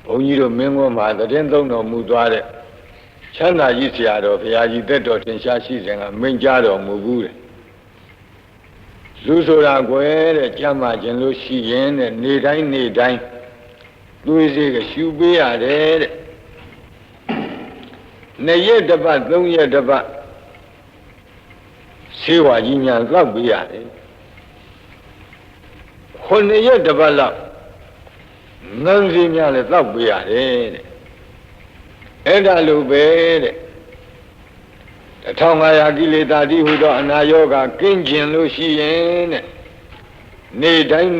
ဘုန်းကြီးတို့မင်းကွန်းမှာသတင်းသုံးတော်မူသွားတဲ့ချမ်းသာကြီးဆရာတော်ဘုရားကြီးတက်တော်ထင်ရှားရှိစဉ်ကမိန့်ကြားတော်မူဘူးတဲ့လူဆိုတာကွယ်တဲ့ကြမ်းမှခြင်းလို့ရှိရင်တဲ့နေတိုင်းသွေးစေးကရှူပေးရတယ်တဲ့2 ရက်တစ်ပတ်3 ရက်တစ်ပတ်ဆေးဝါးကြီးများလောက်ပေးရတယ်9 ရက်တစ်ပတ်လောက်ငန်းစီများလည်းတောက်ပေးရတယ်တဲ့အဲ့ဒါလိုပဲတဲ့1500ကိလေသာတိဟုသောအနာယောဂကင်းကျင်လို့ရှိရင်တဲ့နေတိုင်း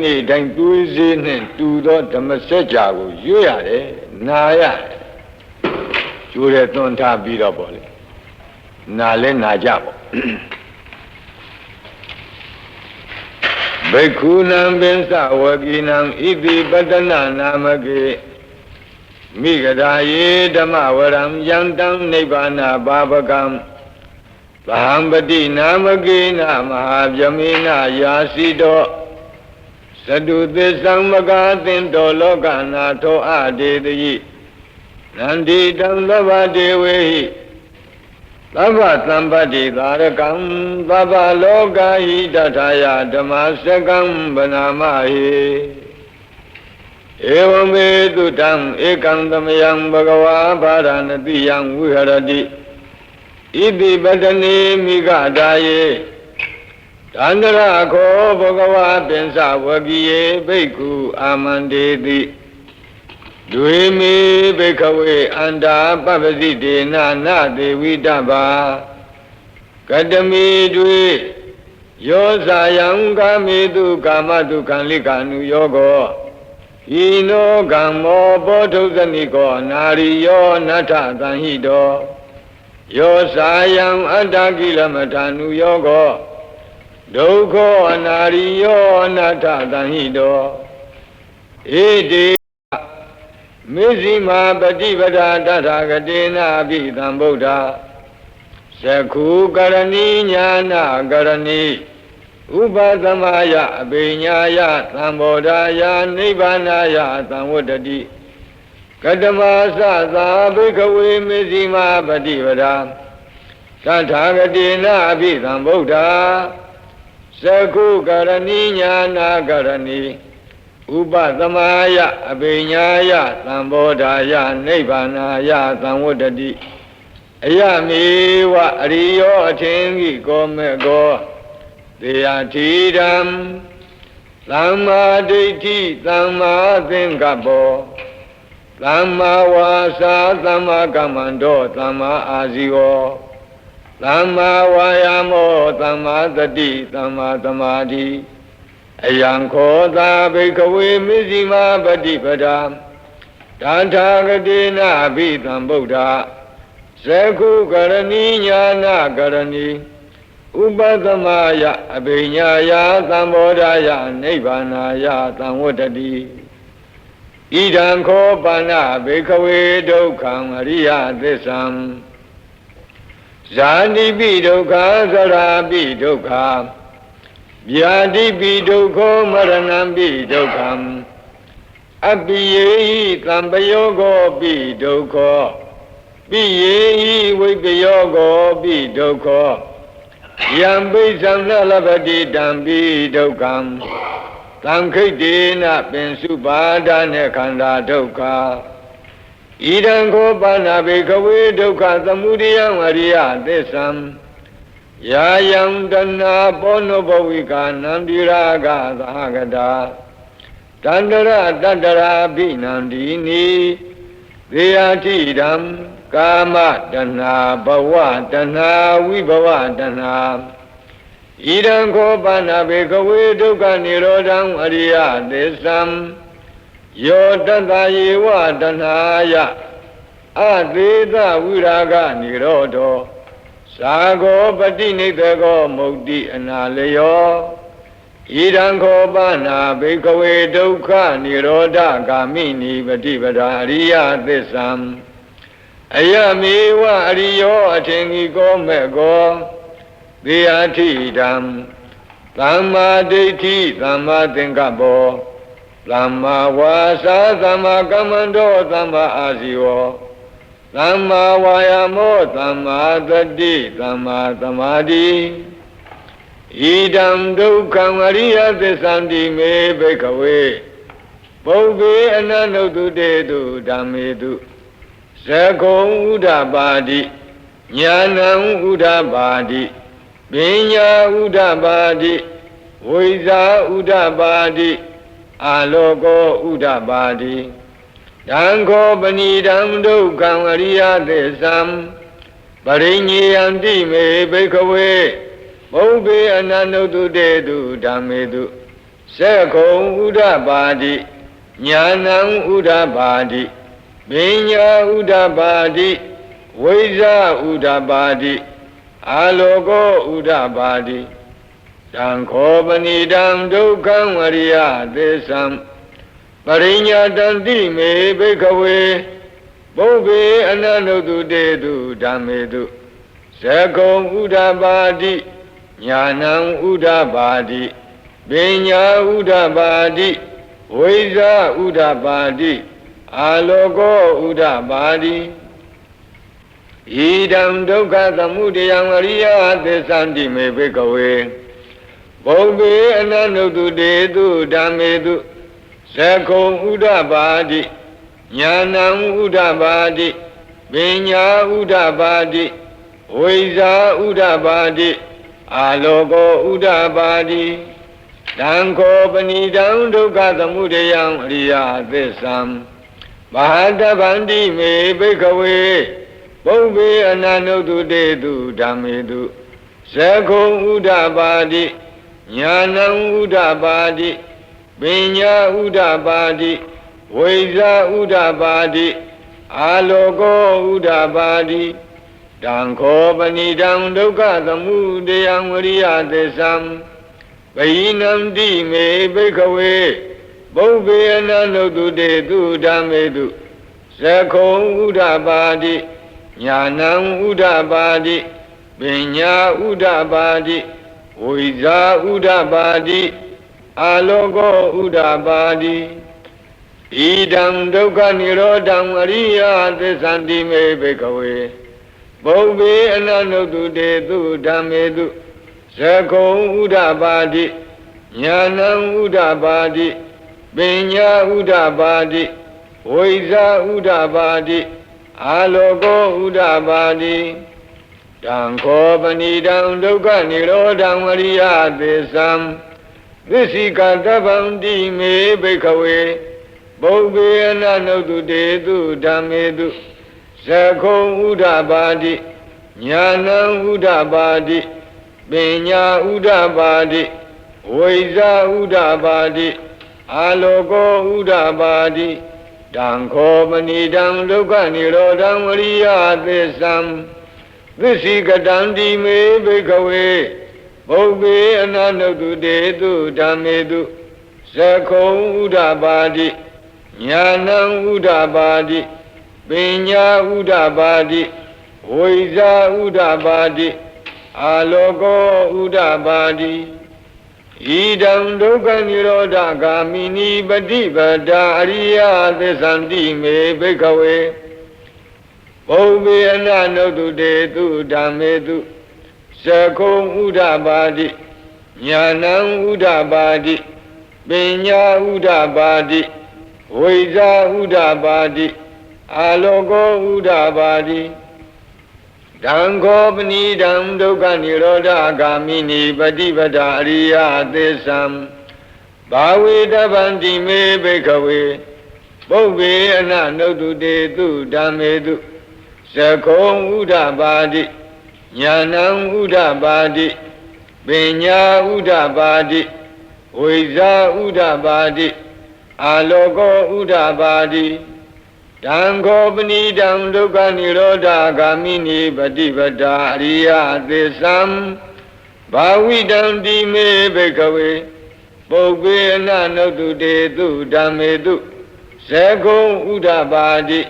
သွေးစေးနဲ့တူသောဓမ္မစကြာကိုရွတ်ရတယ်နာရတယ်ကျိုးတဲ့သွန်ထားပြီးတော့ပေါ့လေနာလဲနာကြပေါ့ဘိက္ခုနံပင်စဝကိနံဣတိပတ္တနာနာမကေမိဂဒာယေဓမ္မဝရံယံတံနိဗ္ဗာနာဘာဝကံဗဟံပတိနာမကေနမဟာဗြဟ္မေနယာစီတောသတုသစ္ဆံမကာသင်တောလောကနာထောအဒေတိနန္ဒီတံသဗ္ဗဒေဝေဟိသဗ္ဗသံပတ္တိသာရကံသဗ္ဗလောကဟိတထာယဓမ္မစကံဗနာမဟိဧဝမေတုတံဧကံသမယံဘဂဝါဗာရဏတိယံဝိဟရတိဣတိပတနေမိဂဒါယေတန္တရခောဘဂဝါပင်စဝကိယေဘိက္ခုအာမန္တေတိဒွေမေဘိခဝေအန္တာပပ္ပစိတေနာနာသေဝိတ္တဘာကတမေတွေယောဇာယံကာမေတုကာမတုခံလိကာနုယောကောဣနောကမ္မောဘောဓုဇနိကောနာရိယောနထသံဟိတောယောဇာယံအတ္တကိလမထာနုယောကောဒုက္ခောအနာရိယောနထသံဟိတောဣတိမေဇိမာပฏิပဒာတထာဂတေနာပိသံဗုဒ္ဓသက္ခုကရဏီညာနာကရဏီဥပသမယအဘိညာယသံဘောဓာယနိဗ္ဗာနာယသံဝတ္တတိကတမသသာဘိကဝေမေဇိမာပฏิပဒာတထာဂတေနာပိသံဗုဒ္ဓသက္ခုကရဏီညာနာကရဏီဥပသမယအဘိညာယသံဘောဓာယနိဗ္ဗာနာယသံဝတ္တတိအယမေဝအရိယောအထင်ကြီးကောမေကောတေယတိဓမ္မသမ္မာဒိဋ္ဌိသမ္မာသင်္ကပ္ပောသမ္မာဝါစာသမ္မာကမ္မန္တောသမ္မာအာဇီဝောသမ္မာဝါယာမောသမ္မာသတိသမ္မာသမာဓိအယံခောသာဘိကဝေမေဇိမာပฏิပဒာတထာဂတေနာဘိသံဗုဒ္ဓသက္ခုကရဏီညာနာကရဏီဥပသမယအဘိညာယသံဘောဓာယနိဗ္ဗာနာယသံဝတ္တတိဣဒံခောပါဏဘိကဝေဒုက္ခံအရိယသစ္ဆံဇာတိပိဒုက္ခသရာပိဒုက္ခဗျာတိပိဒုက္ခောမရဏံပိဒုက္ခံအပိယေဟိသံပယောဂောပိဒုက္ခောပိယေဟိဝိပယောဂောပိဒုက္ခောယံပိသံနလပတိတံပိဒုက္ခံသံခိတ္တေနပင်စုပါဒနေခန္ဓာဒုက္ခဣဒံခောပါဏဘေခဝေဒုက္ခသမုဒယံအရိယသစ္ဆံယာယံတဏပောနုဘဝိကာနံတိရာဂသဟဂတာတန္တရတတ္တရာဘိနန္ဒီနိသေယတိဓမ္မကာမတဏဘဝတဏဝိဘဝတဏဣဒံခောပါဏဘေကဝေဒုက္ခនិရောဓံအရိယသစ္ဆံယောတတ္တယေဝတဏယအသေသဝိရာဂនិရောဓောသာဂောပတိနိသေကောမုတ်တိအနာလယောဣဒံခောပါဏဘေကဝေဒုက္ခនិရောဓဂာမိနိပฏิပဒာအရိယသစ္ဆံအယမေဝအရိယောအထင်ကြီးကောမေကောသေယထိဓမ္မသမ္မာဒိဋ္ဌိသမ္မာသင်္ကပ္ပော သမ္မာဝါစာသမ္မာကမ္မန္တောသမ္မာအာဇီဝသမ္မာဝါယာမောသမ္မာသတိသမ္မာသမာဓိဣဒံဒုက္ခံအရိယသစ္ဆန္တိမေဘိက္ခဝေပုဗ္ဗေအနန္တုတုတေတုဓမ္မေတုသကုံဥဒ္ဓပါတိညာဏံဥဒ္ဓပါတိပညာဥဒ္ဓပါတိဝိဇာဥဒ္ဓပါတိအာလောကောဥဒ္ဓပါတိဒံခောပဏိဒံဒုက္ခံအရိယသစ္ဆံပရိညေယံတိမေဘိက္ခဝေပုဗ္ဗေအနန္တုတုတေတုဓမ္မေတုသကုံဥဒ္ဓပါတိညာဏံဥဒ္ဓပါတိပညာဥဒ္ဓပါတိဝိဇာဥဒ္ဓပါတိအာလောကောဥဒ္ဓပါတိတံခောပဏိတံဒုက္ခံဝရိယသစ္ဆံပရိညာတံတိမေဘိက္ခဝေပုဗ္ဗေအနန္တုတုတေတုဓမ္မေတုသကုံဥဒ္ဓပါတိညာဏံဥဒ္ဓပါတိပညာဥဒ္ဓပါတိဝိဇာဥဒ္ဓပါတိအာလောကောဥဒ္ဓပါတိဣဒံဒုက္ခသမုဒယံအရိယသစ္ဆန္တိမေဘိက္ခဝေပုဗ္ဗေအနန္တုတုတေတုဓမ္မေတုသကုံဥဒ္ဓပါတိညာဏံဥဒ္ဓပါတိပညာဥဒ္ဓပါတိဝိဇာဥဒ္ဓပါတိအာလောကောဥဒ္ဓပါတိတံခောပဏိတံဒုက္ခသမုဒယံအရိယသစ္ဆံဘာတဗန္တိမေဘိက္ခဝေပုဗ္ဗေအနန္တုတုတေတုဓမ္မေတုသကုံဥဒ္ဓပါတိညာဏံဥဒ္ဓပါတိပညာဥဒ္ဓပါတိဝိဇာဥဒ္ဓပါတိအာလောကောဥဒ္ဓပါတိတံခောပဏိတံဒုက္ခသမုဒယံဝရိယသစ္ဆံပဟိနံတိမေဘိက္ခဝေပုဗ္ဗေအနန္တုတုတေတုဓမ္မေတုသကုံဥဒ္ဓပါတိညာဏံဥဒ္ဓပါတိပညာဥဒ္ဓပါတိဝိဇာဥဒ္ဓပါတိအာလောကောဥဒ္ဓပါတိဣဒံဒုက္ခនិရောဓံအရိယသစ္ဆန္တိမေဘိက္ခဝေပုဗ္ဗေအနန္တုတုတေတုဓမ္မေတုသကုံဥဒ္ဓပါတိညာဏံဥဒ္ဓပါတိပညာဥဒ္ဓပါတိဝိဇာဥဒ္ဓပါတိအာလောကောဥဒ္ဓပါတိတံခောပဏိတံဒုက္ခនិရောဓံအရိယသစ္ဆံသစ္စိကတဗန္တိမေဘိက္ခဝေပုဗ္ဗေအနန္တုတုတေတုဓမ္မေတုသကုံဥဒ္ဓပါတိညာဏံဥဒ္ဓပါတိပညာဥဒ္ဓပါတိဝိဇာဥဒ္ဓပါတိအာလောကောဥဒ္ဓပါတိတံခောပဏိတံဒုက္ခនិရောဓံအရိယသစ္ဆံသစ္စိကတံတိမေဘိက္ခဝေပုဗ္ဗေအနန္တုတုတေတုဓမ္မေတုသကုံဥဒ္ဓပါတိညာဏံဥဒ္ဓပါတိပညာဥဒ္ဓပါတိဝိဇာဥဒ္ဓပါတိအာလောကောဥဒ္ဓပါတိဣဒံဒုက္ခនិရောဓဂာမိနိပฏิပဒါအရိယသစ္ဆန္တိမေဘိက္ခဝေပုဗ္ဗေအနန္တုတုတေတုဓမ္မေတုသကုံဥဒ္ဓပါတိညာဏံဥဒ္ဓပါတိပညာဥဒ္ဓပါတိဝိဇာဥဒ္ဓပါတိအာလောကောဥဒ္ဓပါတိတံခောပဏိတံဒုက္ခនិရောဓဂာမိနိပฏิပဒါအရိယသစ္ဆံဘာဝေတဗန္တိမေဘိက္ခဝေပုဗ္ဗေအနန္တုတုတေတုဓမ္မေတုသကုံဥဒ္ဓပါတိညာဏံဥဒ္ဓပါတိပညာဥဒ္ဓပါတိဝိဇာဥဒ္ဓပါတိအာလောကောဥဒ္ဓပါတိတံခောပဏိတံဒုက္ခនិရောဓဂာမိနိပฏิပဒါအရိယသစ္ဆံဘာဝိတံတိမေဘိက္ခဝေပုဗ္ဗေအနန္တုတုတေတုဓမ္မေတုသကုံဥဒ္ဓပါတိ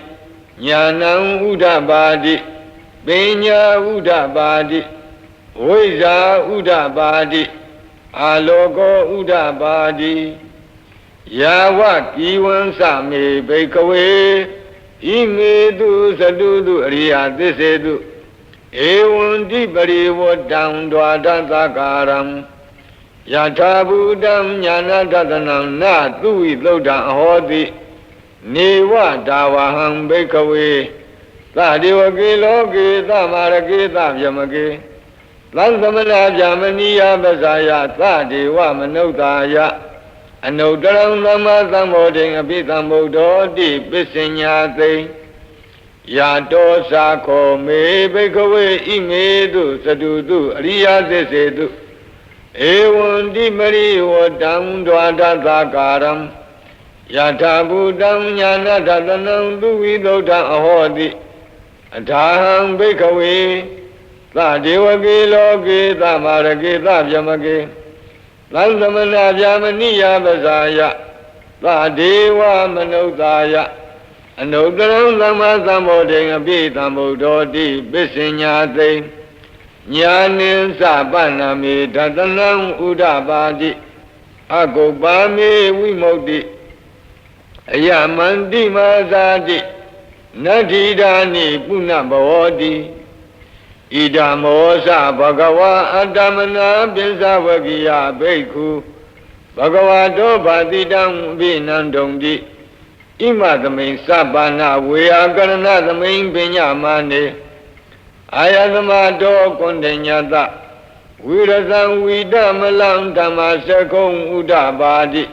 ညာဏံဥဒ္ဓပါတိပညာဥဒ္ဓပါတိဝိဇာဥဒ္ဓပါတိအာလောကောဥဒ္ဓပါတိဣ ယာဝကိဝံသမေဘိကဝေဣမေတုသတုတုအရိယသစ္စေတုဧဝံတိပရိဝတ္တံဒွါဒသကာရံယထာဘူတံညာနာတတနံနသုဝိသုဒ္ဓံအဟောတိနေဝဒါဝဟံဘိကဝေသဒေဝကေလောကေသမာရကေသဗျမကေသံသမဏဗျာမနိယပဇာယသဒေဝမနုဿာယအနုတ္တရံသမ္မာသမ္ဗောဓိအပိသမ္ဗုဒ္ဓောတိပစ္စညာသိယာတောသာခောမေဘိကဝေဣမေတုသတုတုအရိယသစ္စေတုဧဝံတိပရိဝတ္တံဒွါဒသကာရံယထာဘူတံညာနာတတနံသူဝိသုဒ္ဓံအဟောတိအထာဟံဘိကဝေသဒေဝကေလောကေသမာရကေသဗျမကေသံသမဏဗျာမနိယပဇာယသဒေဝမနုဿာယအနုတ္တရံသမ္မာသမ္ဗောဓိအပိသမ္ဗုဒ္ဓောတိပစ္စညာသိညာနိသပ္ပန္နမေဒတနံဥဒ္ဓပါတိအကုပ္ပါမေဝိမု ක්ති အယမန္တိမာဇာတိနတ္ထိဒာနိပုဏ္ဏဘဝတိဣဒမောသဘဂဝါအတ္တမနာပိစ္ဆဝကိယဘိက္ခုဘဂဝါတောဘာတိတံအဘိနန္တုံတိဣမသမိန်သဗ္ဗနာဝေယကရဏသမိန်ပညာမာနေအာယသမတောကွန်တညတဝိရဇံဝိဒမလံဓမ္မစကုံဥဒ္ဓပါတိ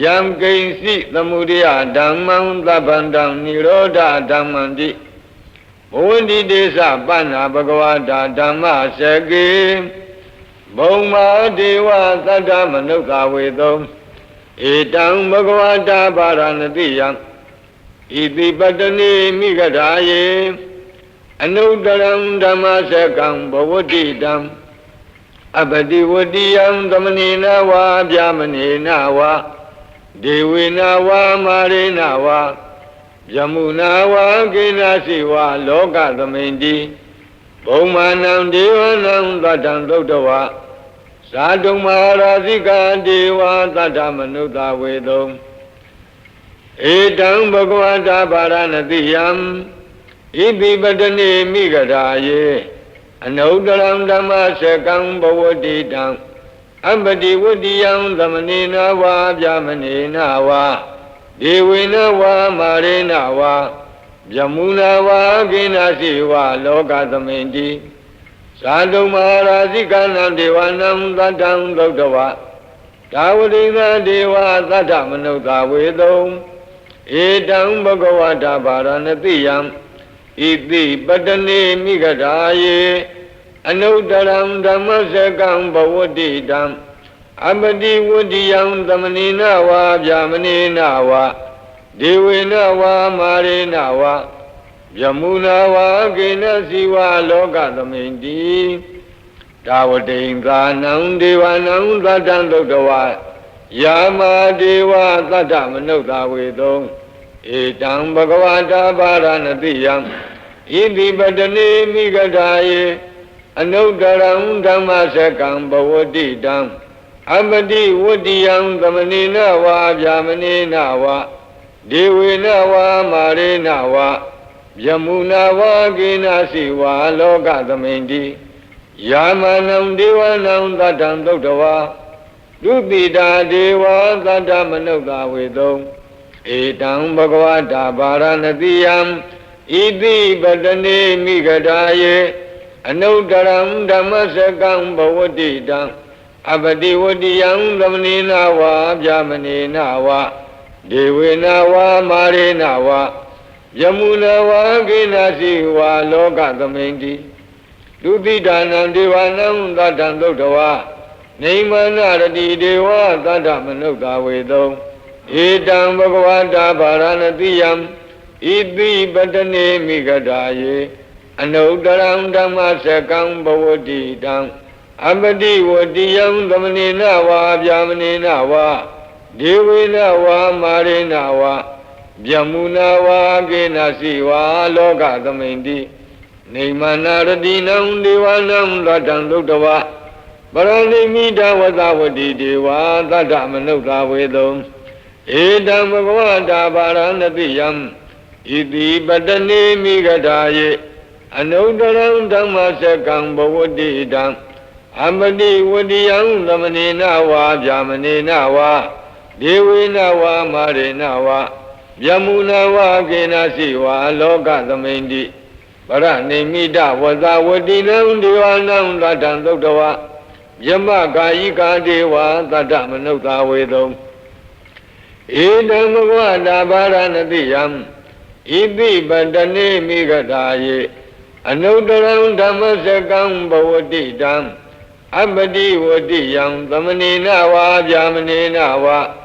ယံကိဉ္စိသမုဒယဓမ္မံသဗ္ဗန္တံနိရောဓဓမ္မံတိဘဝန္တိတေသပဏ္ဏဘဂဝတာဓမ္မစကေဘုံမာဒေဝသတ္တမနုဿဝေသုံဧတံဘဂဝတာပါရဏတိယံဣတိပတ္တနေမိဂဓာယေအနုတ္တရံဓမ္မစကံဘဝတိတံအပတိဝတိယံသမဏေနဝါဗျာမနေနဝါဒေဝေနဝါမာရေနဝါယမုနာဝါကိနာစီဝါလောကသမိန်တိဘုံမာနံဒေဝနံသတ္တံသုတ္တဝါဇာတုံမဟာရာဇိကာဒေဝသတ္တမနုဿဝေသုံဧတံဘဂဝတာပါရဏတိယံဣတိပတ္တနေမိဂဓာယေအနုတ္တရံဓမ္မစကံဘဝတိတံအပတိဝတ္တိယံသမဏေနဝါဗျာမနေနဝါဒေဝေနဝါမာရေနဝါယမုနာဝါကိနာစီဝါလောကသမိန်တိဇာတုမဟာရာဇိကနံဒေဝနံသတ္တံသုတ္တဝါဒါဝတိသဒေဝသတ္တမနုဿဝေသုံဧတံဘဂဝတာပါရဏတိယံဣတိပတ္တနေမိဂဓာယေအနုတ္တရံဓမ္မစကံဘဝတိတံအပတိဝတ္တိယံသမဏေနဝါဗျာမနေနဝါဒေဝေနဝါမာရေနဝါယမုနာဝါကိနစီဝါလောကသမိန်တိဒါဝတိံသာနံဒေဝနံသတ္တံသုတ္တဝါယာမာဒေဝသတ္တမနုဿဝေသုံဧတံဘဂဝတာပါရဏတိယံဣတိပတ္တနေမိဂဓာယေအနုတ္တရံဓမ္မစကံဘဝတိတံအပတိဝတ္တိယံသမဏေနဝါဗျာမနေနဝါဒေဝေနဝါမာရေနဝါယမုနာဝါကိနာစီဝါလောကသမိန်တိယာမနံဒေဝနံသတ္တံသုတ္တဝါဒုတိတာဒေဝသတ္တမနုဿဝေသုံဧတံဘဂဝတာပါရဏတိယံဣတိပတ္တနေမိဂဓာယေအနုတ္တရံဓမ္မစကံဘဝတိတံအပတိဝတ္တိယံသမဏေနဝါဗျာမနေနဝါဒေဝေနဝါမာရေနဝါယမုနာဝါကိနာစီဝါလောကသမိန်တိဒုတိတာနံဒေဝနံသတ္တံသုတ္တဝါနေမနာရတိဒေဝသတ္တမနုဿဝေသုံဧတံဘဂဝတာပါရဏတိယံဣတိပတ္တနေမိဂဓာယေအနုတ္တရံဓမ္မစကံဘဝတိတံအပတိဝတ္တိယံသမဏေနဝါဗျာမနေနဝါဒေဝေနဝါမာရေနဝါယမုနာဝါကိနာစီဝါလောကသမိန်တိနေမနာရတိနံဒေဝနံသတ္တံသုတ္တဝါပရဏိမိတဝသဝတိဒေဝသတ္တမနုဿဝေသုံ Edam Bhagavata Varanatiyam Iti Patane Migadaye Anudaram Dhammasekam Bhavadidam Amadi Vadiyam Dhamanena Va Vyamanena Va Devena Va Marena Va Vyamuna Va Kenasi Va Loka Dhamindi Paranimita Vada Vadinam Divanam Radhan Dogdava Yama Kayika Deva Tadamanukta Vedam Edam Bhagavata Varanatiyam Iti Patane Migadaye Anudaram Dhammasekam Bhavadidam Abadi Vadiyam Dhamanena Va Vyamanena Va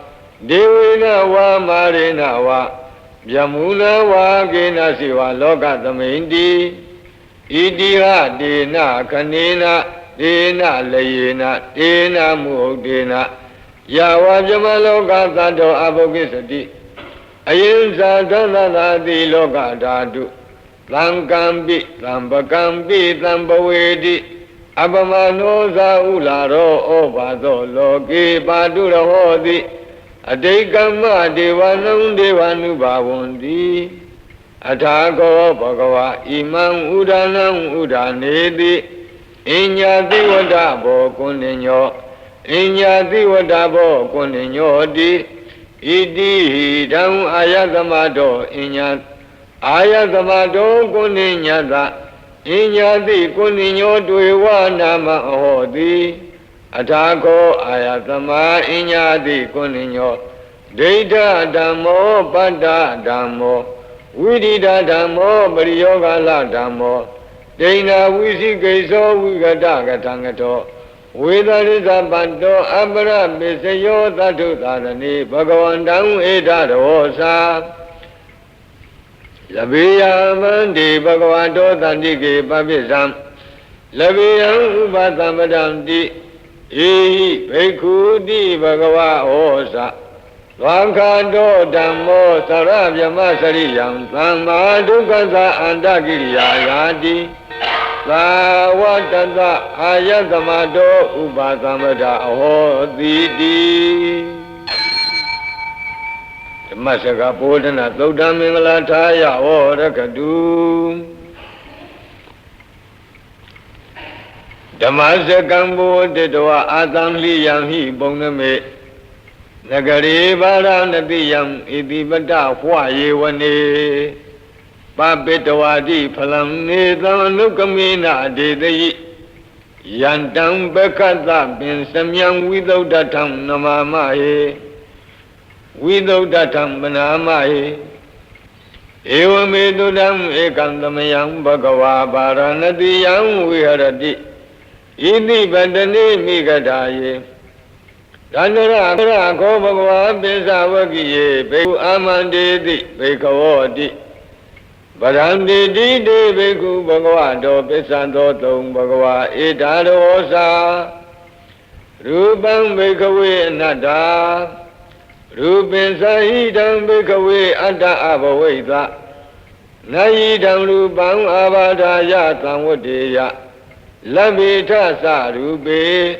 Devena Va Marena Va Vyamuna Va Kenasi Va Loka Dhamindi Idiha Dena Kanena Dena Layena Dena Muhdena Yava Vyamaloka Tato Abhokisati Ayinsa Dhanadati Loka Dhatu Thankampi Thampakampi Thampavedi Abhamano Saularo Obado Loke Padurahodi Adekama Devanam Devanubhavanti Athako Bhagava Imam Udanam Udanedi Inyati Vadabo Kuninyo Inyati Vadabo Kuninyo Di Idi Dam Ayatamado Inyat Ayatamado Kuninyata Inyati Kuninyo Dwewa Nama Hodi Athako Ayatama Inyati Kuninyo Deita Dhammo Pada Dhammo Vidita Dhammo Pariyogala Dhammo Dena Visikeso Vigata Gatangato Vedarisa Panto Abra Bisayo Tatu Tarani Bhagavandam Edarosa Labiya Mandi Bhagavato Tandike Papisam Labiyam Upasamadamti Ehi Bhekudi Bhagava Osa Vakado Dhammo Sarabhyama Sariyam Thamma Dukasa Andagiriya Yadi Savatata Ayatamado Upasamada Ahodidi Masaka Bodhana Dhaudamingala Thaya Orakadu Dhammasakam Bodhidwa Adamliyam Hi Boname Nagari Varanatiyam Iti Bata Hwayevane Papitawadi Phalam Nidhanukamina Dedayi Yantam Bekata Bin Samyam Vidaudatam Namamahe Vidaudatam Banamahe Evamedudam Ekandamayam Bhagava Varanatiyam Viharati Iti Patane Migadaye Dandara Ko Bhagava Besavakiye Beku Amandedi Bekavodi Badandi Di Beku Bhagavato Pesanto Tung Bhagava Edarosa Rupam Bekawe Nada Rupin Sahidam Bekawe Atta Abhaveda Nayidam Rupam Abadaya Tamwadeya Labita Sarupe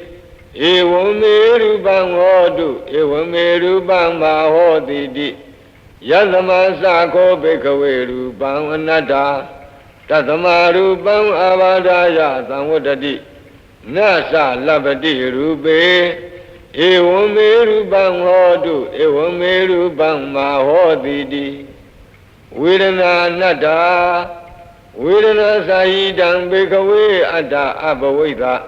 Evame Rupam Hodu Evame Rupam Mahodidi Yadama Sako Bekawe Rupam Anada Tatama Rupam Avadaya Samwadadi Nasa Labadi Rupe Evame Rupam Hodu Evame Rupam Mahodidi Vedana Nada Vedana Sahidam Bekawe Atta Abhaveda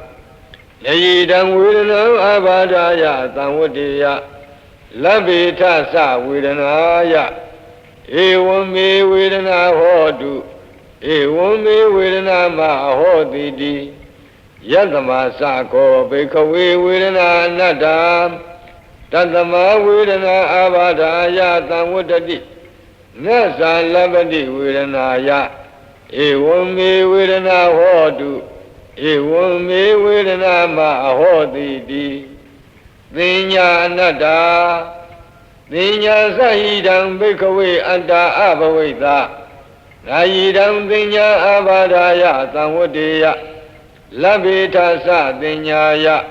Nayidam Vedana Avadaya Samwadaya Labita Sa Vedanaya Evame Vedana Hodu Evame Vedana Mahodidi Yadama Sako Bekawe Vedana Nada Tatama Vedana Avadaya Samwadadi Nasa Labadi Vedanaya Evame Vedana Hodu Evame Vedana Mahodidi Dinya Nada Dinya Sahidam Bekawe Atta Abhaveda Nayidam Dinya Abadaya Samwadaya Labita Sa Dinyaya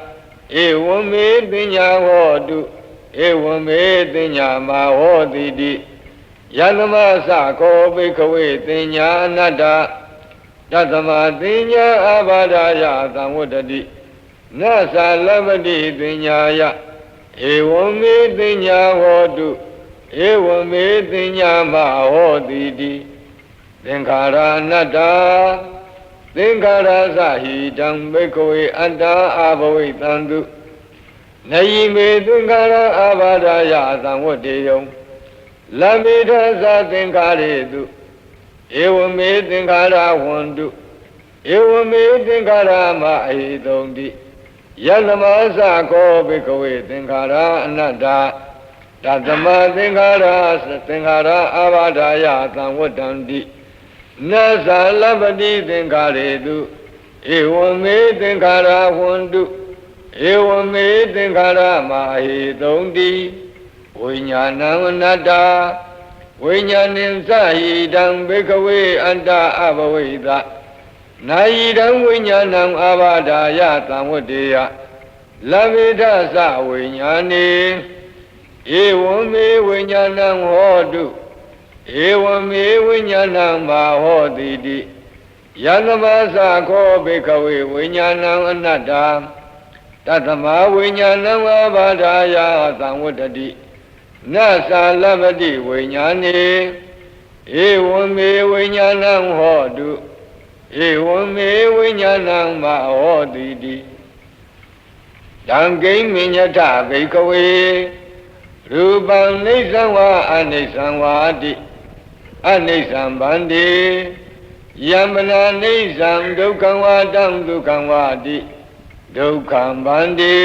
Evame Dinya Hodu ဧဝံမေတိညာမဟောတိတိယသမသကောဘိခဝေတိညာအနတ္တတသမတိညာအဘာဒာယသံဝတ္တိနသလပတိတိညာယဧဝံမေတိညာဟောတုဧဝံမေတိညာမဟောတိတိသင်္ခါရအနတ္တသင်္ခါရသဟိတံဘိခဝေအတ္တအဘဝိတံတုနယိမေသင်္ခါရအဘာဒာယသံဝတ္တေယံလမေထသသင်္ခါရေတုဧဝမေသင်္ခါရဝန္တုဧဝမေသင်္ခါရမအဟိတုံတိယလမသကောဘိကဝေသင်္ခါရအနတ္တတသမသင်္ခါရအာဘာဒာယသံဝတ္တံတိနသလပတိသင်္ခါရေတုဧဝမေသင်္ခါရဝန္တုဧဝမေသင်္ခါရမအဟိတုံတိဝိညာဏံအနတ္တဝိညာဏင်သဟိတံဘိကဝေအတ္တအဘဝိတနာယိတံဝိညာဏံအာဘာဒာယသံဝတ္တေယလဗေဒသဝိညာဏေဧဝံမေဝိညာဏံဟောတုဧဝံမေဝိညာဏံမာဟောတိတိယသမသခောဘိကဝေဝိညာဏံအနတ္တတသမဝိညာဏံအာဘာဒာယသံဝတ္တိနသလပတိဝိညာဏေဧဝံမေဝိညာဏံဟောတုဧဝံမေဝိညာဏံမဟောတိတိတံကိဉ္မိညထဘိကဝေရူပံနိစ္စံဝါအနိစ္စံဝါတိအနိစ္စံဗန္တိယမနာနိစ္စံဒုက္ခံဝါတံဒုက္ခံဝါတိဒုက္ခံဗန္တိ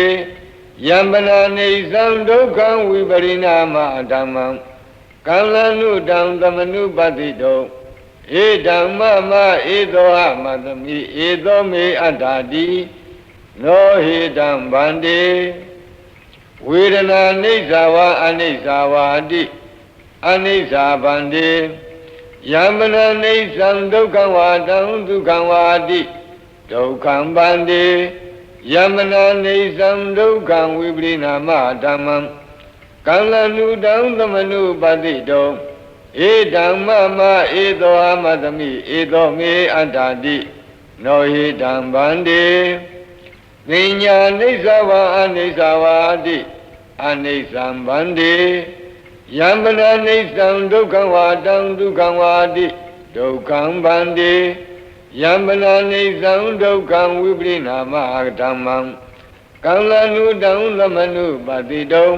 ယမနာနိစ္စံဒုက္ခံဝိပရိနာမဓမ္မံကံလနုတံသမနုပတိတောဧဓမ္မမဧသောဟမသမိဧသောမေအတ္တာတိနောဟိတံဗန္တိဝေဒနာနိစ္စဝါအနိစ္စဝါတိအနိစ္စဗန္တိယမနာနိစ္စံဒုက္ခံဝါတံဒုက္ခံဝါတိဒုက္ခံဗန္တိယမနာနိစ္စံဒုက္ခံဝိပရိနာမဓမ္မံကံလနုတံသမနုပတိတောဧဓမ္မမဧသောအမသမိဧသောမေအတ္တာတိနောဟိတံဗန္တိပညာနိစ္စဝါအနိစ္စဝါတိအနိစ္စံဗန္တိယမနာနိစ္စံဒုက္ခံဝါတံဒုက္ခံဝါတိဒုက္ခံဗန္တိယမနာနိစ္စံဒုက္ခံဝိပရိနာမဓမ္မံကံလနုတံသမနုပတိတော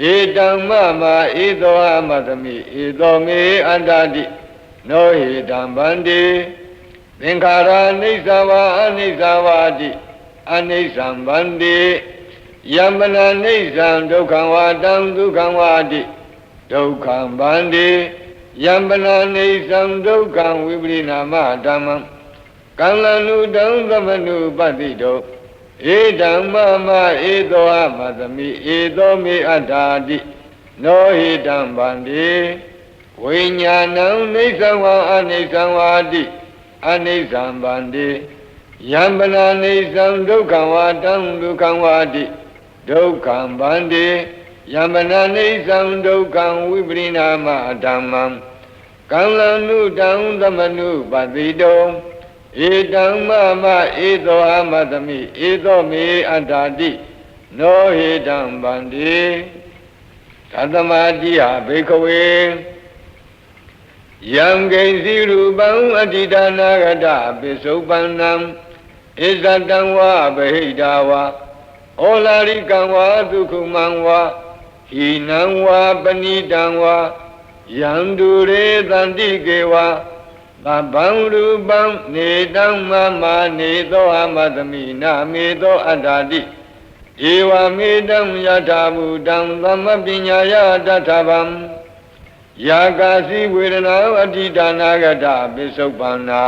ဧတံမမဧသောအမသမိဧသောမေအတ္တတိနောဟိတံဗန္တိသင်္ခါရနိစ္စဝါအနိစ္စဝါတိအနိစ္စံဗန္တိယမနာနိစ္စံဒုက္ခံဝါတံဒုက္ခံဝါတိဒုက္ခံဗန္တိယမနာနိစ္စံဒုက္ခံဝိပရိနာမဓမ္မံကံလနုတံသမနုပတိတောဧဓမ္မမဧသောအမသမိဧသောမေအတ္တာတိနောဟိတံဗန္တိဝိညာဏံနိစ္စဝါအနိစ္စဝါတိအနိစ္စံဗန္တိယမနာနိစ္စံဒုက္ခံဝါတံဒုက္ခံဝါတိဒုက္ခံဗန္တိယမနာနိစ္စံဒုက္ခံဝိပရိနာမဓမ္မံကံလနုတံသမနုပတိတောဧတံမမဧသောအမသမိဧသောမေအတ္တာတိနောဟိတံဗန္တိသတ္တမတိဟဘိကဝေယံဂိဉ္စီရူပံအတ္တိဒါနာဂတပိစုပန္နံဣဇတံဝါဗဟိတာဝါဩလာရိကံဝါဒုက္ခမံဝါဟိနံဝါပဏိတံဝါယံဒုရေတန္တိကေဝါသဗ္ဗံရူပံနေတံမမနေသောအမသမိနာမေသောအတ္တာတိဧဝမေတံယထာဘူတံသမပညာယတထဗံယာကာစီဝေဒနာအတ္တိဒါနာဂတပိစုပန္နာ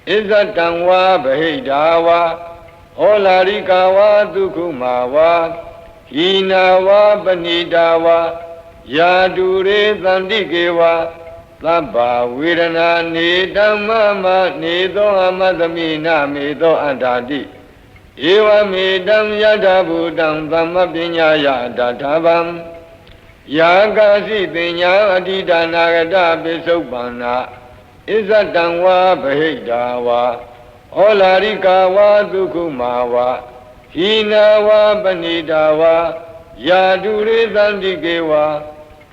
ဣဇတံဝါဗဟိတာဝါဩလာရိကာဝါဒုက္ခမာဝါဟိနာဝါပဏိတာဝါယာတုရေသန္တိကေဝါသဗ္ဗဝေဒနာနေဓမ္မမနေသောအမသမိနာမေသောအတ္တာတိဧ ဧဝမေတံယထာဘူတံသမ္မပညာယတထာဗံယာကာစီပညာအဋ္ဌိဒါနာဂတပိစုပ္ပန္နာဣဇတံဝါဗဟိတာဝါဩလာရိကာဝါဒုက္ခမာဝါဟိနာဝါပဏိတာဝါယာတုရေသန္တိကေဝါ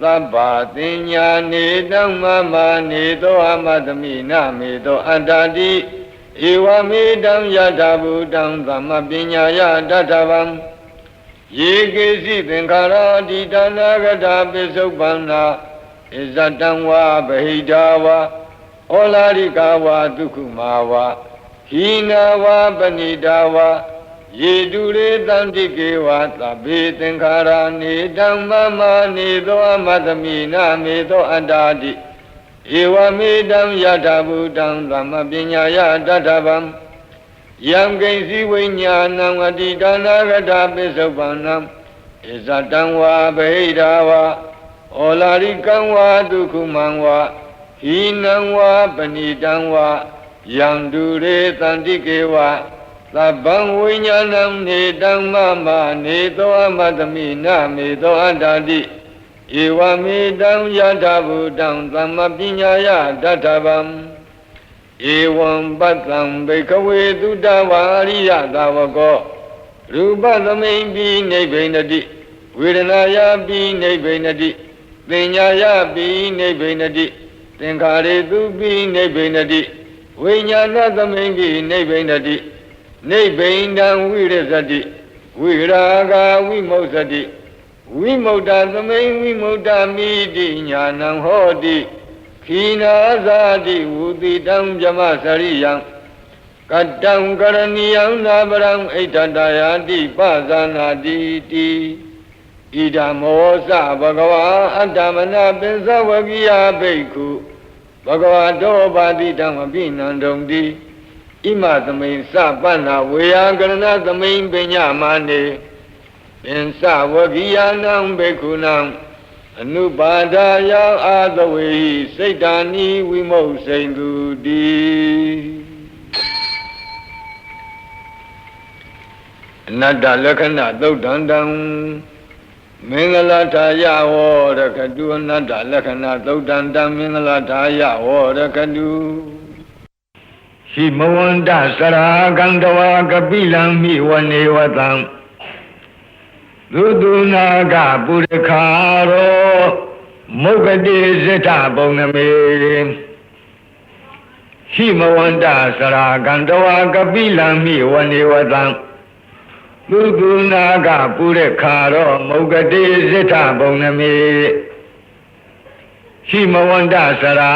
သဗ္ဗသင်ညာနေတံမမနေသောအမသမိနမေသောအတ္တတိဧဝမေတံယထာဘူတံသမ္မပညာယတထဗံယေကေစီသင်္ခါရတိတနာဂတပိစုပ္ပန္နာဣဇတံဝါဗဟိတာဝါဩလာရိကာဝါဒုက္ခမာဝါဟိနာဝါပဏိတာဝါယေတုရေတန္တိကေဝါသဗ္ဗေသင်္ခါရနေဓမ္မမနေသောအမသမိနမေသောအတ္တာတိဧဝမေတံယထာဘူတံသမ္မပညာယတထဗံယံကိဉ္စီဝိညာဏံအတ္တိဒါနာဂတပိစုပ္ပန္နံဣဇတံဝါဗဟိတာဝါဩလာရိကံဝါဒုက္ခမံဝါဟိနံဝါပဏိတံဝါယံတုရေတန္တိကေဝါသဗ္ဗံဝိညာဏံနေတံမမနေသောအမသမိနမေသောအတ္တတိဧဝမေတံယထာဘူတံသမ္မပညာယတထဗံဧဝံပတ္တံဘိကဝေသုတဝါရိယသာဝကောရူပသမိန်ပိနိဗ္ဗိနတိဝေဒနာယပိနိဗ္ဗိနတိပညာယပိနိဗ္ဗိနတိသင်္ခါရေသူပိနိဗ္ဗိနတိဝိညာဏသမိန်ပိနိဗ္ဗိနတိနိဗ္ဗိန္ဒံဝိရဇတိဝိရာဂဝိမု ဿတိဝိမု ddha သမိန်ဝိမု ddha မိတိညာဏံဟောတိခိနာဇာတိဝုတိတံဗြဟ္မစရိယံကတ္တံကရဏီယံနာပရံဣဋ္ဌတယာတိပဇာနာတိတိဣဒံမောစဘဂဝါအတ္တမနာပိစဝကိယဘိက္ခုဘဂဝါတောပါတိတံအပိနန္ဒုံတိဣမသမိန်စပန္နာဝေယကရဏသမိန်ပညာမာနေပင်စဝကိယနံဘိက္ခုနံအနုပါဒာယအာသဝေဟိစိတ်တာနိဝိမုတ်စိန်သူတိအနတ္တလက္ခဏာသုတ်တန္တံမင်္ဂလာထာယဝရကတုအနတ္တလက္ခဏာသုတ်တန္တံမင်္ဂလာထာယဝရကတုဟိမဝန္တစရာကံတဝါကပိလံမိဝနေဝတံသုတုနာကပုရခါရောမုဂတိဇိထပုံနမေဟိမဝန္တစရာကံတဝါကပိလံမိဝနေဝတံသုတုနာကပုရခါရောမုဂတိဇိထပုံနမေဟိမဝန္တစရာ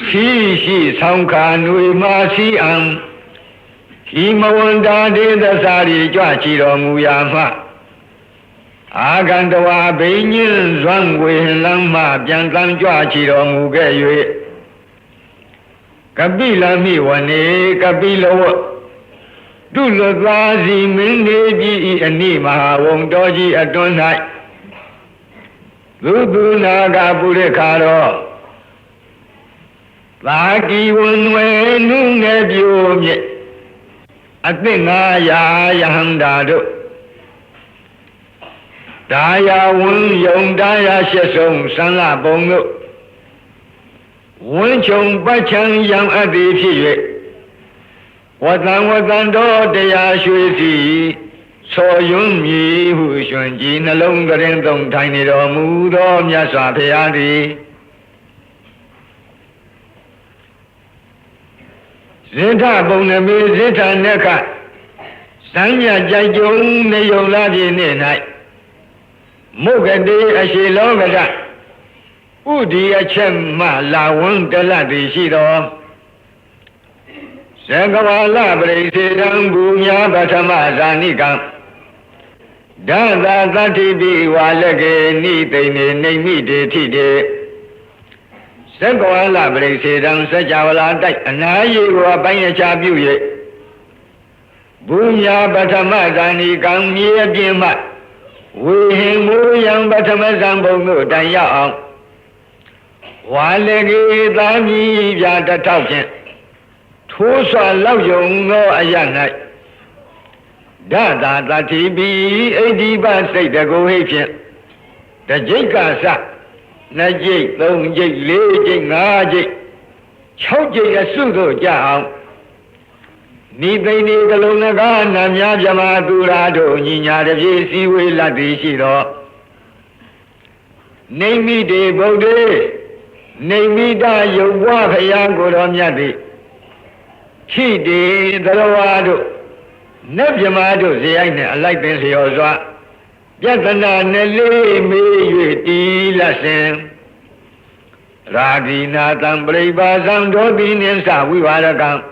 ရှိဆောင်းခါနွေမာစီအံဟိမဝန္တာဒေသစာရီကြွချီတော်မူရာမှအာဂန္တဝါဘိညင်းဇွမ်းဝေလမ်းမှပြန်တမ်းကြွချီတော်မူခဲ့၍ကပိလမိဝနေကပိလဝတုလသာစီမင်းနေပြီအနိမဟာဝုံတော်ကြီးအတွန်း၌သုတုနာကပုရိခါတော်သာကီဝန်ဝဲနုငယ်ပြိုမြစ်အသင့်900ယဟန္တာတို့ဒါယာဝန်းယုံဒါယာရှစ်ဆုံးသံဃဘုံတို့ဝန်းချုံပတ်ချံယံအပ်သည်ဖြစ်၍ဝတံတော်တရားရွှေစီဆော်ယွန်းမြည်ဟုရွှင်ကြည်နှလုံးကရင်သုံးထိုင်နေတော်မူသောမြတ်စွာဘုရားသည်ဇိထပုံနမေဇိထနက္ခစံမြကြိုက်ကြုံနေယုံလာပြည့်နေ၌မုဂတိအရှိလောကဥဒီအချက်မှလာဝန်းတလတ်သည်ရှိတော်သကဝါလပရိစေတံဘူညာပထမဇာနိကံဒသသတ္တိပိဝါလကေနိသိနေနေမိတေထိတေသကဝါလပရိစေတံစัจ java လာတိုက်အနာယေကိုအပိုင်းအခြားပြု၍ဘူညာပထမဇာနိကံမြေအပြင်မှဝေဟင်မူယံပထမဇံဘုံတို့တိုင်ရောက်အောင်ဝါလကေသာမီပြတထောက်ဖြင့်ထိုးစွာလောက်ယုံသောအရ၌ Dada Tatibi, Ediba say the go hitchin. The Jikasa, Najik, Long Jik, Lejik, Najik, Chojik, a Sudo Jao. Nipe ni Galonaga, Namya Jamadurado, Nina, the Jisi will la Dishiro. Name me de Bode, name me da you walk a young good on Yadi. She did the Lawado. Nebjamado, the Aina, like this, Yosa. Yatana, Nelly, me, you lesson. Ragina, Tambreba, Zandobin, and Sa, we are a gun.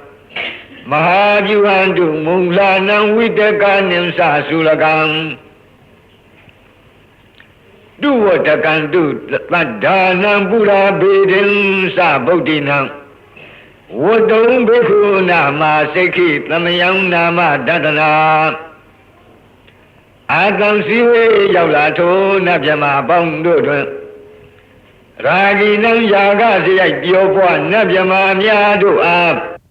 Mahajuandu, Munglan, with the gun and Sa, Sulagan. Do what I can do, but Dana, Buddha, Bidin, Sa, Bodina. What don't be who Nama, Seki, Lamayang Nama, Dadana. I can see Yalato, Nabjama, Bondo. Ragina, Yagasi, Yopo, Nabjama, Yadu up.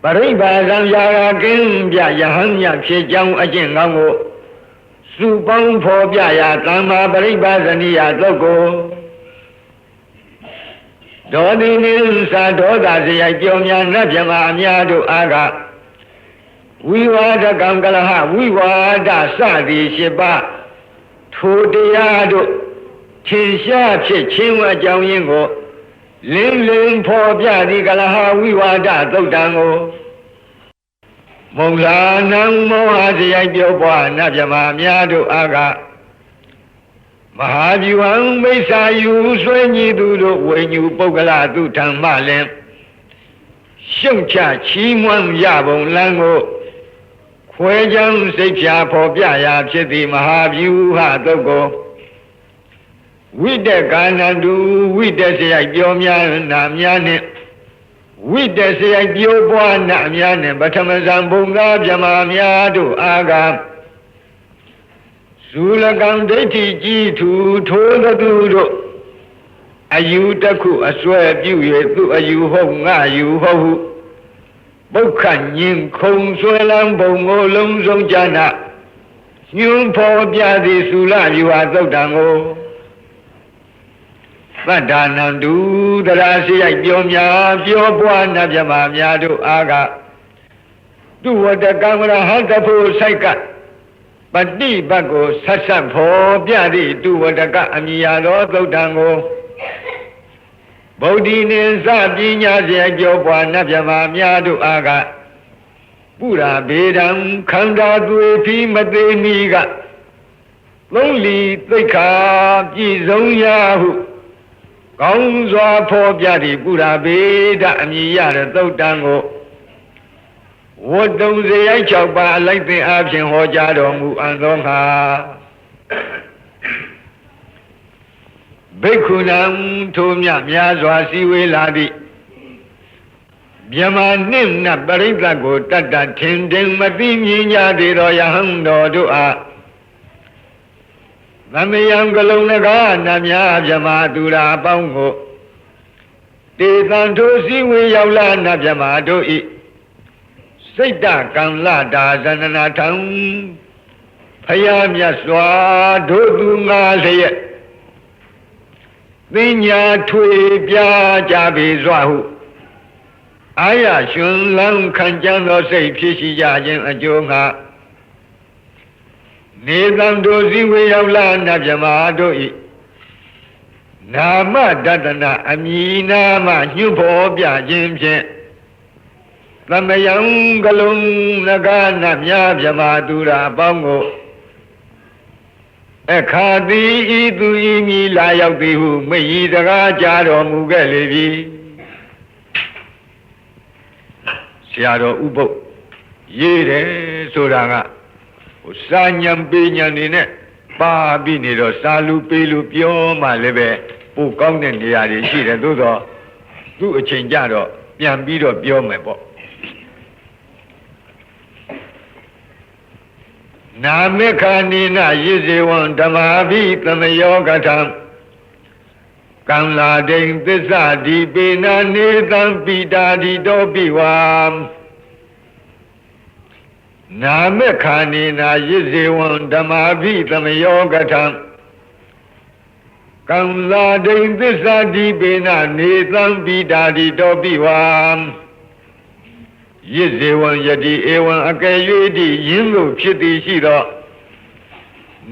Pariba, Yaga, Gimbia, Yahanya, Chijang, Ajingango. Supang for Biaya, Tama, Pariba, Zania, Logo. Dodin sa doda siya Jomya Najama Amyadu Aga. Wiwada Gangalaha, Wiwada Sadi Shiba. Tudiyadu, Chinsha Chichinwa Jamingo. Ling Ling Po Biadi Galaha, Wiwada Dodango. Mongla Nang Moha siya Joba Najama Amyadu Aga. Mahajuan Mesa you when you do when you Bogala do Tamalem. Shungcha Chimwan Yabon Lango. Quajam Secha Popiaya Chiti Mahavu Hadogo. With the Ganadu, with the Sayomya Namyane. With the Sayoboa Namyane, Batamazambunga Jamamyadu Aga. Sulagan deti ji tu tola duro. Ayutaku a swear you to a you home, you ho. Bokan yin kong swelam bongo long zong jana. Yun po biadi sula you are zodango. Madanandu, the Rasi, Yomya, Yobuana Jamamyadu Aga. Do what the camera has the full cycle. But the bago sasam for Biadi do what the Gamia Rodo Dango Bodin and Zabina Joba Najama Miadu Aga Pura Bedam Kanda Duepi Madeniga Lonely Thika Jizon Yahu Gonza for Biadi Pura Beda Amia Dodango. What don't they I chop by like the option Hojado and Longa Bekunam Tomya Miazwa Siwe Ladi Biama Nimna Barigago Tata Tinding Matinya de Royahando to A Namayam Galonaga Namya Jamadura Bongo De Santo Siwe Yaula Najamado E Sita Kamla Dazanana Town Payam Yaswa Dodunga Sayet Vinya Tui Pia Jabi Zwahu Aya Shun Lang Kanjano Say Pishi Yajan Ajonga Nidam Dozi Wayavla Najamado E Nama Dadana Amina Ma Yupo Pia Jimchen Lamayang Galung Nagana Yamadura Bongo Ekadi Idu Imi Layabihu, May the Rajado Mugalevi Siado Ubo Yere Suranga Usanyam Pinyan in it, Babinido Salu Pilu Pio Malebe, Pukong and the Adishida Dudo, do a changeado, Yambido Pio Mebo. Namekanina Yiziwan Damavi Tamayogatam Kamla Ding Tisadi Bina Nidan Pidadi Dobiwam နာမေခာနေနာယစ်ဇေဝံဓမ္မာဘိသမယောကထံကံလာဒိန်သစ္စာတိပေနနေသံပိတာတိတောပိဝံယစ်ဇေဝံယတိဧဝံအကယ်၍တိယင်းလို့ဖြစ်သည်ရှိသော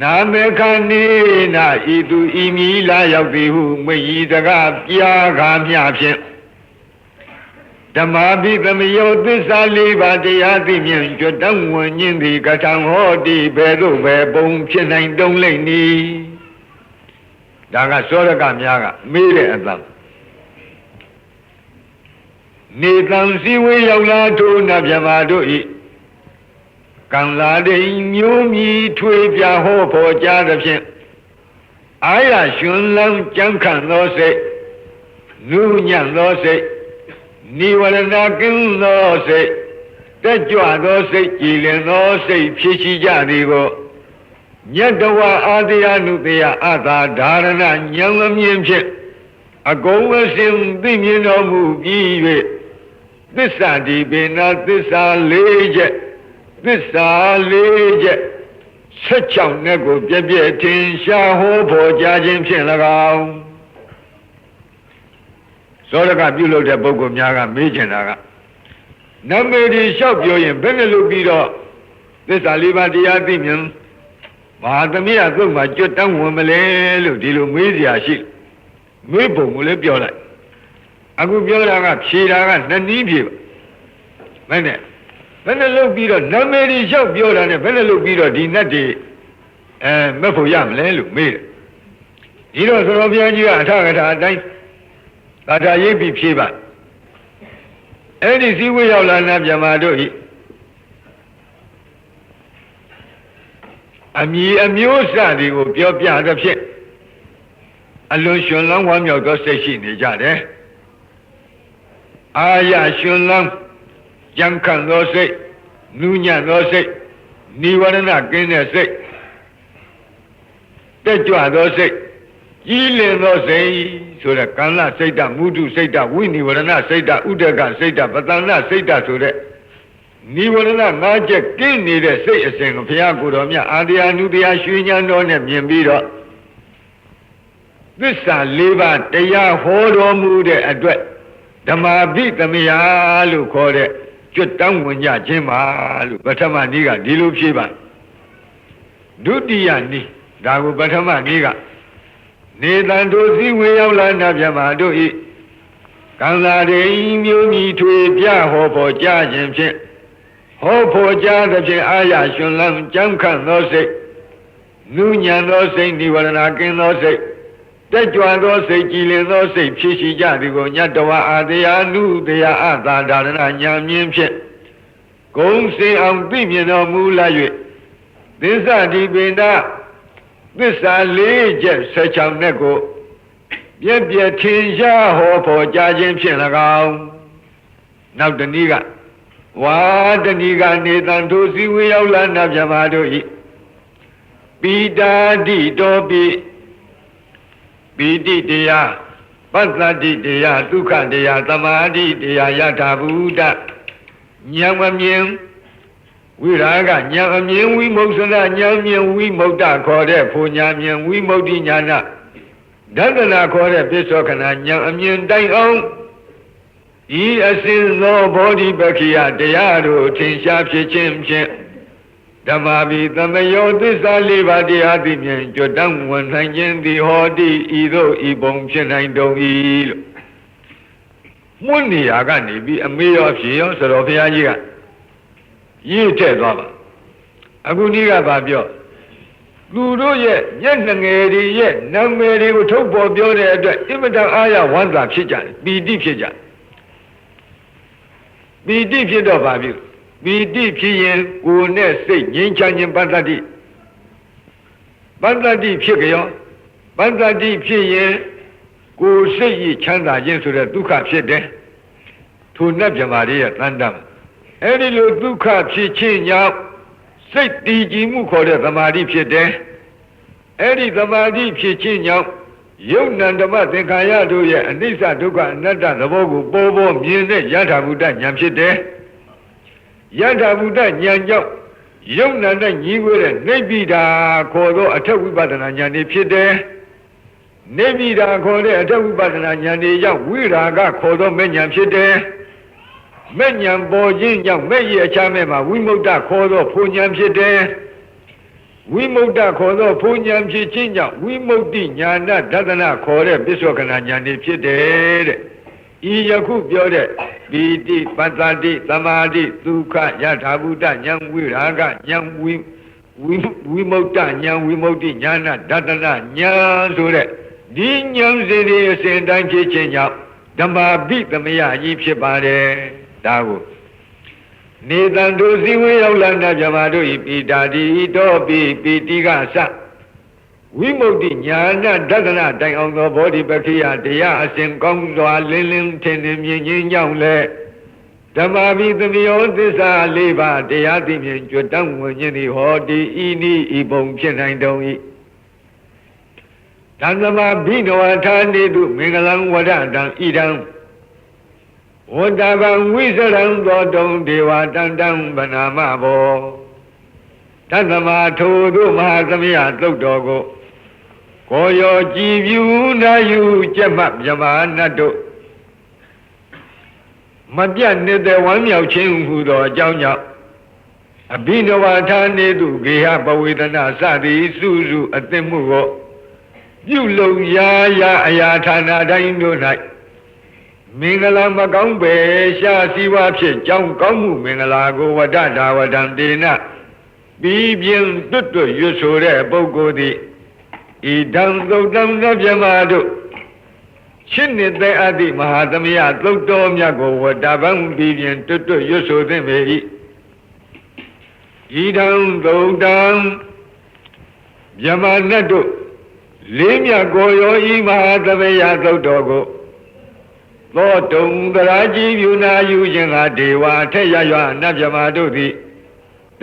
နာမေခာနေနာဤသူဤမီလာရောက်သည်ဟုမွေဤတကားပြာခါမျှဖြင့်ဓမ္မာဘိသမယောသစ္စာ၄ပါးတရားသိမြင်ကြွတံဝင်ញင်းသည်ကထံဟောတိဘယ်သို့ပဲပုံဖြစ်နိုင်တုံးလိမ့်နီဒါကစောရကများကမေးတဲ့အတန်နေတံစည်းဝေးရောက်လာထိုးနတ်မြမာတို့ဤကံလာဒိန်မျိုးမြည်ထွေပြဟောဖို့ကြားသဖြင့်အာရရှင်လန်းကြံခံသောစိတ်နုညံ့သောစိတ်နိဝရဏကင်းသောစိတ်တက်ကြွသောစိတ်ကြည်လင်သောစိတ်ဖြစ်ရှိကြသည်ကိုညတဝအာတိယနုတယအသာဓာရဏဉာဏ်မြင်ဖြင့်အကုန်အစင်သိမြင်တော်မူပြီး၍သစ္စာဒီပေနာသစ္စာ၄ချက်သစ္စာ၄ချက်16နဲ့ကိုပြည့်ပြည့်ထင်ရှားဟောဖို့ကြားခြင်းဖြင့်၎င်းသောရကပြုလုပ်တဲ့ပုဂ္ဂိုလ်များကမေးချင်တာကနမေဒီလျှောက်ပြောရင်ဘယ်နဲ့လုပ်ပြီးတော့သစ္စာ၄ပါးတရားသိမြင်ဘာသမီးကသူ့မှာကြွတန်းဝင်မလဲလို့ဒီလိုမေးစရာရှိမေးပုံကိုလည်းပြောလိုက်အခုပြောတာကဖြေတာကနှစ်နည်းဖြေပါမင်းနဲ့ဘယ်နဲ့လုပ်ပြီးတော့နမေဒီလျှောက်ပြောတာနဲ့ဘယ်နဲ့လုပ်ပြီးတော့ဒီနတ်တွေမက်ဖို့ရမလဲလို့မေးတယ်ဒီတော့သတော်ဘုရားကြီးကအထကထာအတိုင်းသာထာရိပ်ပြီးဖြေပါအဲ့ဒီစည်းဝေးရောက်လာနတ်မြမာတို့ဤအမည်အမျိုးအစားတွေကိုပြောပြသဖြင့်အလွန်ရှင်လန်းဝမ်းမြောက်သောစိတ်ရှိနေကြတယ်အာရရှင်လန်းကြံခံသောစိတ်နူးညံ့သောစိတ်နိဝရဏကင်းတဲ့စိတ်တက်ကြွသောစိတ်ကြီးလင်သောစိတ်ဆိုတဲ့ကံလစိတ်တမုဒုစိတ်တဝိနိဝရဏစိတ်တဥဒကစိတ်တပတန္နစိတ်တဆိုတဲ့နိဝရဏ၅ချက်ကင်းနေတဲ့စိတ်အစဉ်ကိုဘုရားကိုယ်တော်မြတ်အာတရားနုတရားရွှေဉာဏ်တော်နဲ့မြင်ပြီးတော့သစ္စာ၄ပါးတရားဟောတော်မူတဲ့အတွက်ဓမ္မာဘိသမယလို့ခေါ်တဲ့ကျွတ်တောင်းဝင်ကြခြင်းပါလို့ပထမနည်းကဒီလိုဖြေပါဒုတိယနည်းဒါကိုပထမနည်းကနေတံတို့စည်းဝေရောက်လာနတ်မြမာတို့ဤကံလာရိမျိုးမြည်ထွေပြဟောဖို့ကြားခြင်းဖြင့်ဟောဖို့ကြားသဖြင့်အာရရှင်လန်းကြံခန့်သောစိတ်နုညံသောစိတ်နိဝရဏကင်းသောစိတ်တက်ကြွသောစိတ်ကြည်လင်သောစိတ်ဖြစ်ရှိကြသည်ကိုညတဝအာတရားနုတရားအသာဒါရဏညာမြင်ဖြင့်ဂုံစင်အောင်သိမြင်တော်မူလာ၍သစ္စာဒီပေနာသစ္စာ၄ချက်16နဲ့ကိုပြည့်ပြည့်ထင်ရှားဟောဖို့ကြားခြင်းဖြင့်၎င်းနောက်တနည်းကဝါတနည်းကနေတံထိုစည်းဝေးရောက်လာနတ်မြမာတို့ဤပိတာတိတောပိတိတရားပတ္တတိတရားဒုက္ခတရားသမာဓိတရားယထာဘူတဉာဏ်မမြင်ဝိရာဂဉာဏ်အမြင်ဝိမုဿနာဉာဏ်မြင်ဝိမု ක්ත ခေါ်တဲ့ဖူညာမြင်ဝိမု ക്തി ဉာဏဒသနာခေါ်တဲ့ပိဿောခဏဉာဏ်အမြင်တိုင်အောင်ဤအစဉ်သောဘောဓိပက္ခိယတရားတို့ထင်ရှားဖြစ်ခြင်းဖြင့်ဓမ္မာဘိသမယောသစ္စာ၄ပါးတရားသိမြင်ကြွတန်းဝင်နိုင်ခြင်းသည်ဟောတိဤသို့ဤပုံဖြစ်နိုင်တုံ၏လို့မွန်းနေရာကနေပြီးအမေရောဖြေရောဆိုတော့ဘုရားကြီးကရည်ထည့်သွားပါအခုနည်းကဘာပြောသူတို့ရဲ့မျက်နှငယ်တွေရဲ့နာမည်တွေကိုထုတ်ပေါ်ပြောတဲ့အတွက်အင်မတန်အားရဝမ်းသာဖြစ်ကြတယ်ပီတိဖြစ်ကြတယ်ပီတိဖြစ်တော့ဘာပြုပီတိဖြစ်ရင်ကိုယ်နဲ့စိတ်ငြိမ်းချမ်းခြင်းပတ္တတိဖြစ်ကြရောပတ္တတိဖြစ်ရင်ကိုယ်စိတ်ရချမ်းသာခြင်းဆိုတဲ့ဒုက္ခဖြစ်တယ်ထိုနတ်မြမာတွေရဲ့တန်တမ်းအဲ့ဒီလိုဒုက္ခဖြစ်ခြင်းကြောင့်စိတ်တည်ကြည်မှုခေါ်တဲ့သမာဓိဖြစ်တယ်အဲ့ဒီသမာဓိဖြစ်ခြင်းကြောင့်ယုတ်နံဓမ္မသင်္ခါရတို့ရဲ့အနိစ္စဒုက္ခအနတ္တသဘောကိုပေါ်ပေါ်မြင်တဲ့ယထာဘုဒ္ဓဉာဏ်ဖြစ်တယ်ယထာဘုဒ္ဓဉာဏ်ကြောင့် ယုံနာနဲ့ညီဝဲတဲ့နိဗ္ဗိဒာခေါ်သောအထက်ဝိပဿနာဉာဏ်တွေဖြစ်တယ်နိဗ္ဗိဒာခေါ်တဲ့အထက်ဝိပဿနာဉာဏ်တွေကြောင့်ဝိရာဂခေါ်သောမဲ့ဉာဏ်ဖြစ်တယ်မဲ့ဉာဏ်ပေါ်ခြင်းကြောင့်မဲ့ရဲ့အခြားမဲ့မှာဝိမု ക്ത ခေါ်သောဖူဉာဏ်ဖြစ်တယ်ဝိမု ക്ത ခေါ်သောဖူဉာဏ်ဖြစ်ခြင်းကြောင့်ဝိမု ക്തി ဉာဏဒသနာခေါ်တဲ့ပစ္စောကနာဉာဏ်တွေဖြစ်တယ်တဲ့ဤယခုပြောတဲ့ပီတိပတ္တိသမာဓိဒုက္ခယထာဘုဒ္ဓဉာဏ်ဝိရာဂဉာဏ်ဝိမု ക്ത ဉာဏ်ဝိမု ക്തി ဉာဏဒသနာဉာဏ်ဆိုတဲ့ဒီဉာဏ်စေတွေအစဉ်တိုင်းဖြစ်ခြင်းကြောင့်ဓမ္မာပိသမယကြီးဖြစ်ပါတယ်ဒါကိုနေတံတို့ဇီဝေရောက်လာတဲ့ဗြဟ္မာတို့ဤပိတာတိတောပိပိတိကသဝိမု ക്തി ဉာဏဒသနာတိုင်အောင်သောဘောဓိပက္ခိယတရားအစဉ်ကောင်းစွာလင်းလင်းထင်ထင်မြင်ခြင်းကြောင့်လေဓမ္မာပိသမယောသစ္စာ၄ပါးတရားသိမြင်ကြွတန်းဝင်ခြင်းသည်ဟောဒီဤနိဤပုံဖြစ်နိုင်တုံ၏တံသမဘိနဝထာနေတုမင်္ဂလံဝဒတံဣဒံဝတ္တဗံဝိစရံသောတုံဒေဝတန္တံဗနာမဘောတသမထိုတို့မဟာသမယသုတ်တော်ကိုကိုရောကြည်ပြူနာယူကျက်မှမြမနတ်တို့မပြတ်နေတဲ့ဝမ်းမြောက်ခြင်းဟူသောအကြောင်းကြောင့်အဘိနဝထာနေတုဂေဟပဝေဒနာစသည်စုစုအသစ်မှုကိုပြုလုံရာရာအရာဌာနတိုင်းတို့၌မင်္ဂလာမကောင်းပဲရှားစည်းဝါဖြစ်ကြောင်းကောင်းမှုမင်္ဂလာကိုဝဒတာဝဒံတေနပြီးပြင်းတွတ်တွတ်ရွတ်ဆိုတဲ့ပုဂ္ဂိုလ်သည်ဤတံသုတ်တံမြတ်မာတို့ရှင်းနေတဲ့အတ္တိမဟာသမယသုတ်တော်မြတ်ကိုဝတ္တဗံပြီးပြင်းတွတ်တွတ်ရွတ်ဆိုသင့်ပေ၏ဤတံသုတ်တံမြတ်မာနတ်တို့လေးမြတ်ကိုရောဤမဟာသမယသုတ်တော်ကိုသောတုံသရာကြီးပြုနာယူခြင်းကဒေဝထက်ရရွနတ်မြမာတို့သည်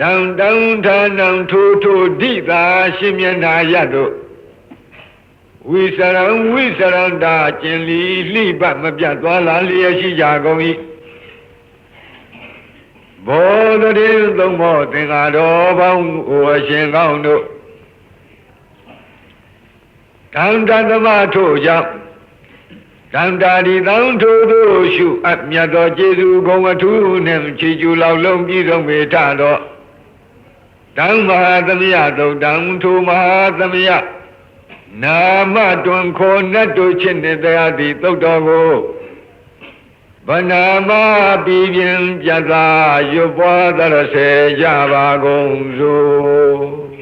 တံတံဌာနံထိုထိုဒိသာရှင်မျက်နာရတို့ဝိစရံတာကျင်လီလှိပတ်မပြတ်သွားလာလျက်ရှိကြကုန်၏ဘောဓတိသုံးမောသင်္ဃာတော်ပေါင်းအိုအရှင်ကောင်းတို့တံတသမထို့ကြောင့်တံတာဒီတံထို့တို့ရှုအပ်မြတ်သောကျေးဇူးဂုဏ်အထူးနှင့်ချီးကျူးလောက်လုံးပြည့်စုံပေထသောတံမဟာသမယသုတ်တံထိုမဟာသမယနာမတွင်ခေါ်နတ်တို့ချစ်နေတရားသည်သုတ်တော်ကိုဗနာမပြီးပြင်းပြတ်သာရွတ်ပွားသရစေကြပါကုန်စို့